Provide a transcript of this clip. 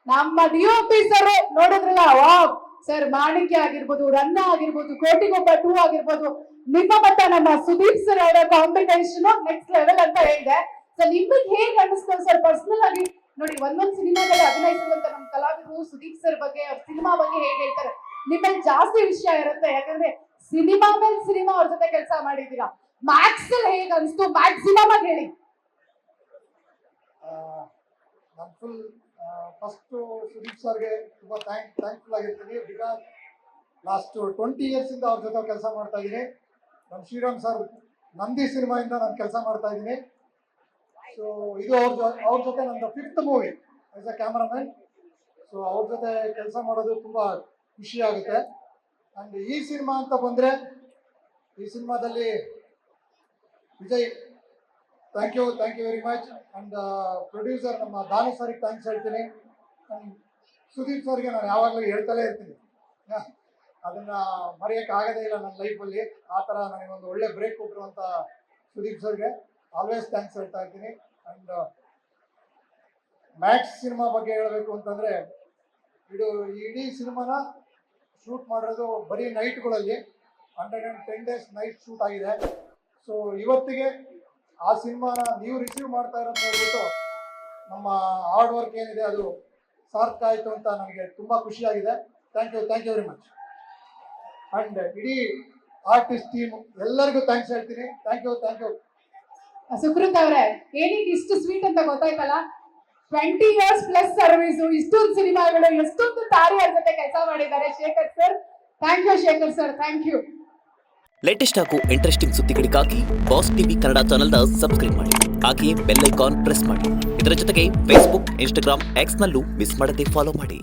ನಮ್ಮ DOP sir ನೋಡಿದ್ರಲ್ಲ, wow sir, ಮಾಣಿಕ್ಯ ಆಗಿರ್ಬೋದು, ರನ್ನ ಆಗಿರ್ಬೋದು, ಕೋಟಿಗೊಬ್ಬ 2 ಆಗಿರ್ಬೋದು, ನಿಮ್ಮ ಮಟ್ಟ ನಮ್ಮ ಸುದೀಪ್ ಸರ್ ಅವರ ಕಾಂಬಿನೇಷನ್ ನೆಕ್ಸ್ಟ್ ಲೆವೆಲ್ ಅಂತ ಹೇಳಿದೆ. ಸೊ ನಿಮಗೆ ಹೇಗೆ ಅನಿಸ್ತು ಸರ್ ಪರ್ಸನಲ್ ಆಗಿ? ನೋಡಿ, ಒಂದೊಂದು ಸಿನಿಮಾದಲ್ಲಿ ಅಭಿನಯಿಸಿರುವಂತ ನಮ್ಮ ಕಲಾವಿದರು ಸುದೀಪ್ ಸರ್ ಬಗ್ಗೆ, ಅವ್ರ ಸಿನಿಮಾ ಬಗ್ಗೆ ಹೇಗೆ ಹೇಳ್ತಾರೆ, ನಿಮ್ಮಲ್ಲಿ ಜಾಸ್ತಿ ವಿಷಯ ಇರುತ್ತೆ. ಯಾಕಂದ್ರೆ ಸಿನಿಮಾ ಮೇಲೆ ಸಿನಿಮಾ ಅವ್ರ ಜೊತೆ ಕೆಲಸ ಮಾಡಿದ್ದೀರಾ. ಮ್ಯಾಕ್ಸ್ ಅಲ್ಲಿ ಹೇಗೆ ಅನಿಸ್ತು? ಮ್ಯಾಕ್ಸಿಮಮ್ ಆಗಿ ಹೇಳಿ. ನಾನು ಫುಲ್ ಫಸ್ಟು ಸುದೀಪ್ ಸರ್ಗೆ ತುಂಬ ಥ್ಯಾಂಕ್ಫುಲ್ ಆಗಿರ್ತೀನಿ. ಬಿಕಾಸ್ ಲಾಸ್ಟ್ 20 ಇಯರ್ಸಿಂದ ಅವ್ರ ಜೊತೆ ಕೆಲಸ ಮಾಡ್ತಾ ಇದ್ದೀನಿ. ನಮ್ಮ ಶ್ರೀರಾಮ್ ಸರ್ ನಂದಿ ಸಿನಿಮಾಯಿಂದ ನಾನು ಕೆಲಸ ಮಾಡ್ತಾ ಇದ್ದೀನಿ. ಸೊ ಇದು ಅವ್ರ ಜೊತೆ ನಂದು 5th movie as a cameraman. So ಅವ್ರ ಜೊತೆ ಕೆಲಸ ಮಾಡೋದು ತುಂಬ ಖುಷಿ ಆಗುತ್ತೆ. ಆ್ಯಂಡ್ ಈ ಸಿನಿಮಾ ಅಂತ ಬಂದರೆ, ಈ ಸಿನಿಮಾದಲ್ಲಿ Vijay, thank you very much. And producer ನಮ್ಮ ದಾನು ಸರ್ಗೆ ಥ್ಯಾಂಕ್ಸ್ ಹೇಳ್ತೀನಿ. ಆ್ಯಂಡ್ ಸುದೀಪ್ ಸರ್ಗೆ ನಾನು ಯಾವಾಗಲೂ ಹೇಳ್ತಲೇ ಇರ್ತೀನಿ, ಅದನ್ನು ಮರೆಯೋಕ್ಕೆ ಆಗೋದೇ ಇಲ್ಲ ನನ್ನ ಲೈಫಲ್ಲಿ. ಆ ಥರ ನನಗೊಂದು ಒಳ್ಳೆ ಬ್ರೇಕ್ ಕೊಟ್ಟರು ಅಂತ ಸುದೀಪ್ ಸರ್ಗೆ ಆಲ್ವೇಸ್ ಥ್ಯಾಂಕ್ಸ್ ಹೇಳ್ತಾ ಇರ್ತೀನಿ. ಆ್ಯಂಡ್ ಮ್ಯಾಕ್ಸ್ ಸಿನಿಮಾ ಬಗ್ಗೆ ಹೇಳಬೇಕು ಅಂತಂದರೆ, ಇಡೀ ಸಿನಿಮಾನ ಶೂಟ್ ಮಾಡಿರೋದು ಬರೀ ನೈಟ್ಗಳಲ್ಲಿ 110 days ನೈಟ್ ಶೂಟ್ ಆಗಿದೆ. ಸೊ ಇವತ್ತಿಗೆ ಆ ಸಿನಿಮಾನ ನೀವು ರಿಸೀವ್ ಮಾಡ್ತಾ ಇರೋದು ನೋಡ್ಬಿಟ್ಟು ನಮ್ಮ ಹಾರ್ಡ್ ವರ್ಕ್ ಏನಿದೆ ಅದು ಸಾರ್ಥಕ ಆಯಿತು ಅಂತ ನನಗೆ ತುಂಬ ಖುಷಿಯಾಗಿದೆ. Thank you very much. And ಇಡೀ ಆರ್ಟಿಸ್ಟ್ ಟೀಮ್ ಎಲ್ಲರಿಗೂ ಥ್ಯಾಂಕ್ಸ್ ಹೇಳ್ತೀನಿ. Thank you. ಸುಕೃತ್ ಅವರೇ, ಏನಕ್ಕೆ ಇಷ್ಟು ಸ್ವೀಟ್ ಅಂತ ಗೊತ್ತಾಯ್ತಲ್ಲ. 20 years ಪ್ಲಸ್ ಸರ್ವಿಸ್, ಇಷ್ಟೊಂದು ಸಿನಿಮಾಗಳು, ಎಷ್ಟೊಂದು ತಾರಿಯರ ಜೊತೆ ಕೆಲಸ ಮಾಡಿದ್ದಾರೆ Shekhar sir. Thank you Shekhar sir, thank you. Latest ಹಾಗೂ ಇಂಟ್ರೆಸ್ಟಿಂಗ್ ಸುದ್ದಿಗಳಿಗಾಗಿ ಬಾಸ್ ಟಿವಿ ಕನ್ನಡ ಚಾನೆಲ್ನ ಸಬ್ಸ್ಕ್ರೈಬ್ ಮಾಡಿ. ಹಾಗೆಯೇ ಬೆಲ್ ಐಕಾನ್ ಪ್ರೆಸ್ ಮಾಡಿ. ಇದರ ಜೊತೆಗೆ ಫೇಸ್ಬುಕ್, ಇನ್ಸ್ಟಾಗ್ರಾಮ್, ಎಕ್ಸ್ನಲ್ಲೂ ಮಿಸ್ ಮಾಡದೆ ಫಾಲೋ ಮಾಡಿ.